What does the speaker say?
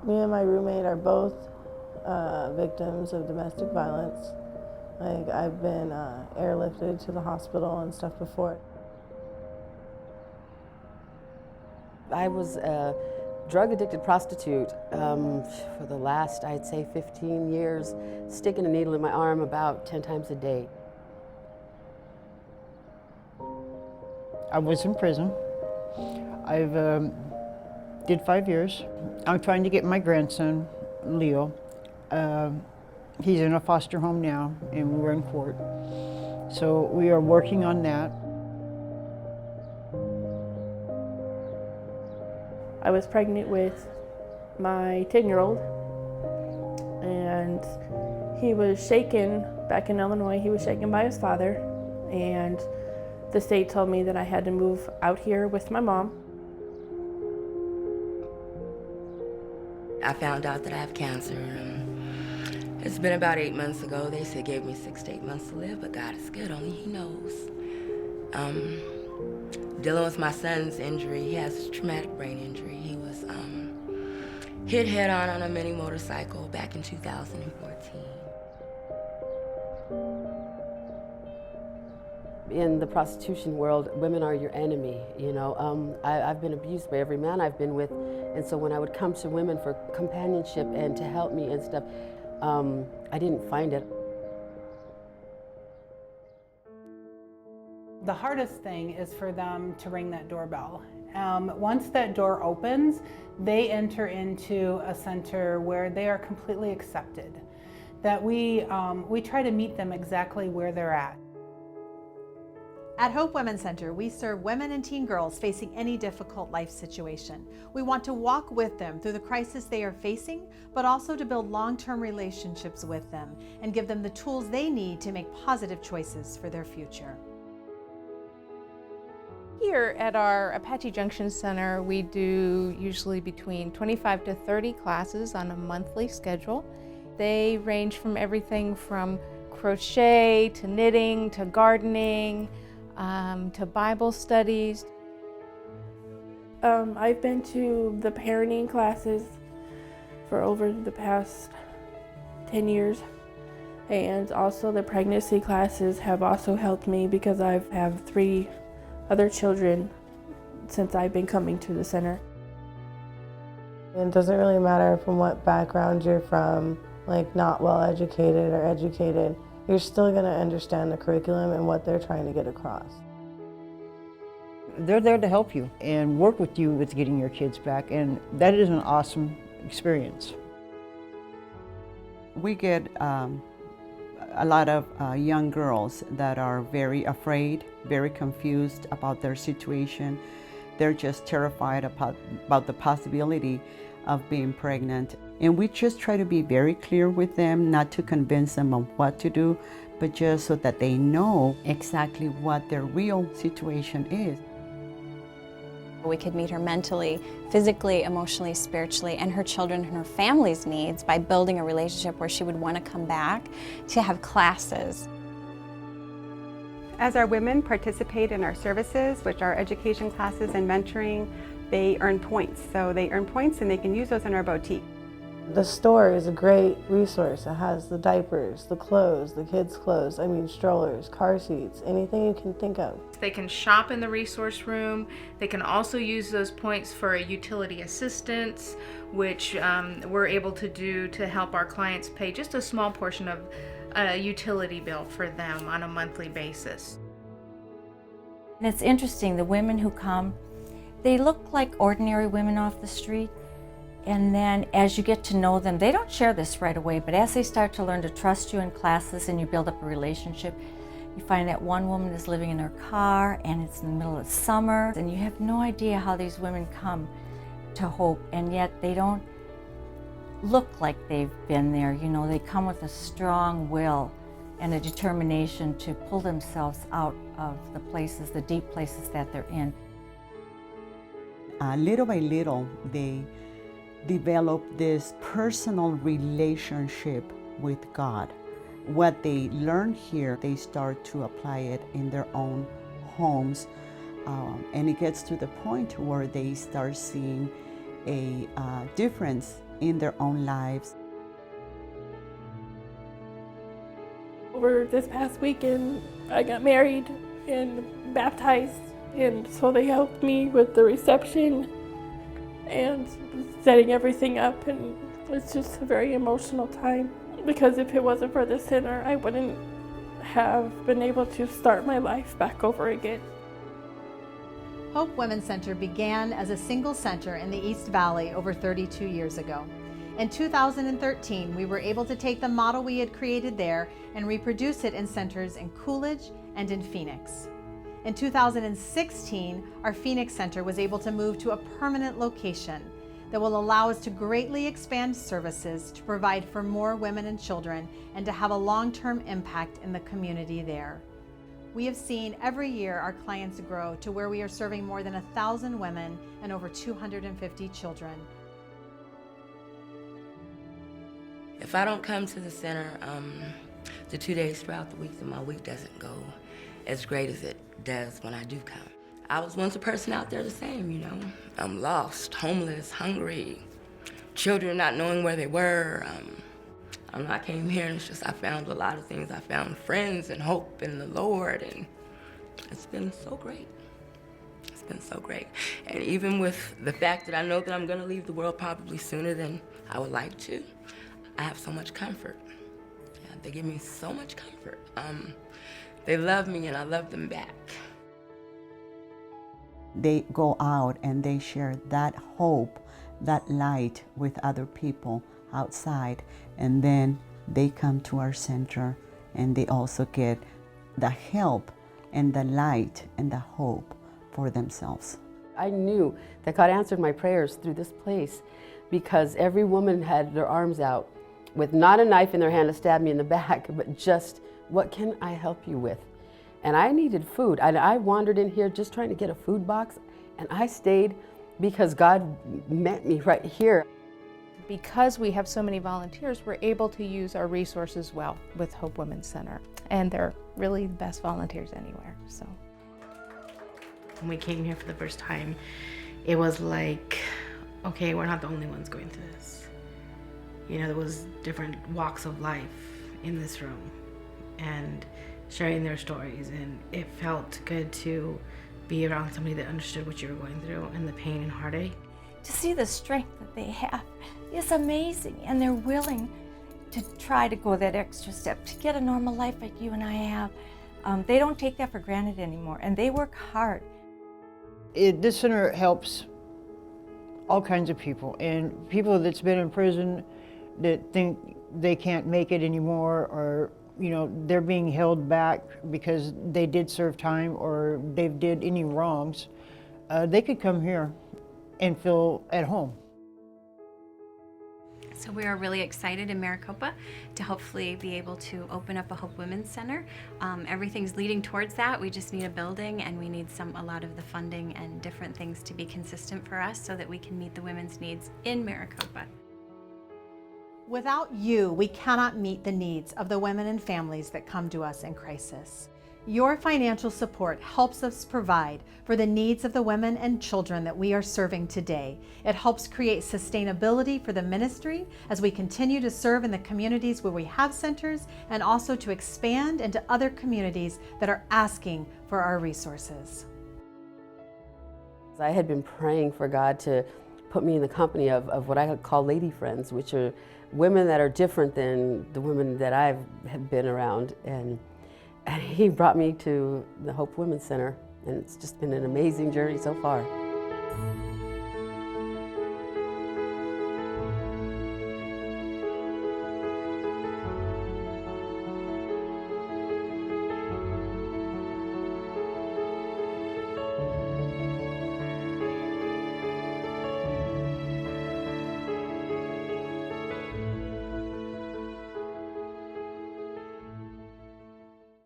Me and my roommate are both victims of domestic violence. Like, I've been airlifted to the hospital and stuff before. I was a drug-addicted prostitute for the last, I'd say, 15 years, sticking a needle in my arm about 10 times a day. I was in prison. I've did 5 years. I'm trying to get my grandson, Leo. He's in a foster home now, and we're in court. So we are working on that. I was pregnant with my 10-year-old, and he was shaken back in Illinois. He was shaken by his father, and the state told me that I had to move out here with my mom. I found out that I have cancer. It's been about 8 months ago. They said gave me 6 to 8 months to live, but God is good, only He knows. Dealing with my son's injury, he has a traumatic brain injury. He was hit head-on a mini motorcycle back in 2014. In the prostitution world, women are your enemy, you know. I've been abused by every man I've been with, and so when I would come to women for companionship and to help me and stuff, I didn't find it. The hardest thing is for them to ring that doorbell. Once that door opens, they enter into a center where they are completely accepted. That we try to meet them exactly where they're at. At Hope Women's Center, we serve women and teen girls facing any difficult life situation. We want to walk with them through the crisis they are facing, but also to build long-term relationships with them and give them the tools they need to make positive choices for their future. Here at our Apache Junction Center, we do usually between 25 to 30 classes on a monthly schedule. They range from everything from crochet to knitting to gardening to Bible studies. I've been to the parenting classes for over the past 10 years. And also the pregnancy classes have also helped me because I have 3 other children since I've been coming to the center. It doesn't really matter from what background you're from, like not well educated or educated, you're still going to understand the curriculum and what they're trying to get across. They're there to help you and work with you with getting your kids back, and that is an awesome experience. We get a lot of young girls that are very afraid, very confused about their situation. They're just terrified about the possibility of being pregnant. And we just try to be very clear with them, not to convince them of what to do, but just so that they know exactly what their real situation is. We could meet her mentally, physically, emotionally, spiritually, and her children and her family's needs by building a relationship where she would want to come back to have classes. As our women participate in our services, which are education classes and mentoring, they earn points. So they earn points and they can use those in our boutique. The store is a great resource. It has the diapers, the clothes, the kids' clothes, strollers, car seats, anything you can think of. They can shop in the resource room. They can also use those points for a utility assistance, which we're able to do to help our clients pay just a small portion of a utility bill for them on a monthly basis. And it's interesting, the women who come, they look like ordinary women off the street. And then as you get to know them, they don't share this right away, but as they start to learn to trust you in classes and you build up a relationship, you find that one woman is living in her car and it's in the middle of summer, and you have no idea how these women come to Hope, and yet they don't look like they've been there. You know, they come with a strong will and a determination to pull themselves out of the places, the deep places that they're in. Little by little, they develop this personal relationship with God. What they learn here, they start to apply it in their own homes, and it gets to the point where they start seeing a difference in their own lives. Over this past weekend, I got married and baptized, and so they helped me with the reception and setting everything up, and it's just a very emotional time, because if it wasn't for the center, I wouldn't have been able to start my life back over again. Hope Women's Center began as a single center in the East Valley over 32 years ago. In 2013, we were able to take the model we had created there and reproduce it in centers in Coolidge and in Phoenix. In 2016, our Phoenix Center was able to move to a permanent location that will allow us to greatly expand services to provide for more women and children and to have a long-term impact in the community there. We have seen every year our clients grow to where we are serving more than 1,000 women and over 250 children. If I don't come to the center the 2 days throughout the week, then my week doesn't go as great as it does when I do come. I was once a person out there the same, you know. I'm lost, homeless, hungry, children not knowing where they were. I came here and it's just I found a lot of things. I found friends and hope in the Lord, and it's been so great. It's been so great. And even with the fact that I know that I'm gonna leave the world probably sooner than I would like to, I have so much comfort. Yeah, they give me so much comfort. They love me and I love them back. They go out and they share that hope, that light with other people outside, and then they come to our center and they also get the help and the light and the hope for themselves. I knew that God answered my prayers through this place, because every woman had their arms out with not a knife in their hand to stab me in the back, but just, what can I help you with? And I needed food. I wandered in here just trying to get a food box, and I stayed because God met me right here. Because we have so many volunteers, we're able to use our resources well with Hope Women's Center. And they're really the best volunteers anywhere, so. When we came here for the first time, it was like, okay, we're not the only ones going through this. You know, there was different walks of life in this room and sharing their stories, and it felt good to be around somebody that understood what you were going through and the pain and heartache. To see the strength that they have is amazing, and they're willing to try to go that extra step to get a normal life like you and I have. They don't take that for granted anymore, and they work hard. This center helps all kinds of people, and people that's been in prison that think they can't make it anymore, or you know, they're being held back because they did serve time or they did any wrongs. They could come here and feel at home. So we are really excited in Maricopa to hopefully be able to open up a Hope Women's Center. Everything's leading towards that. We just need a building, and we need a lot of the funding and different things to be consistent for us so that we can meet the women's needs in Maricopa. Without you, we cannot meet the needs of the women and families that come to us in crisis. Your financial support helps us provide for the needs of the women and children that we are serving today. It helps create sustainability for the ministry as we continue to serve in the communities where we have centers, and also to expand into other communities that are asking for our resources. I had been praying for God to put me in the company of what I would call lady friends, which are women that are different than the women that I've been around. And he brought me to the Hope Women's Center, and it's just been an amazing journey so far.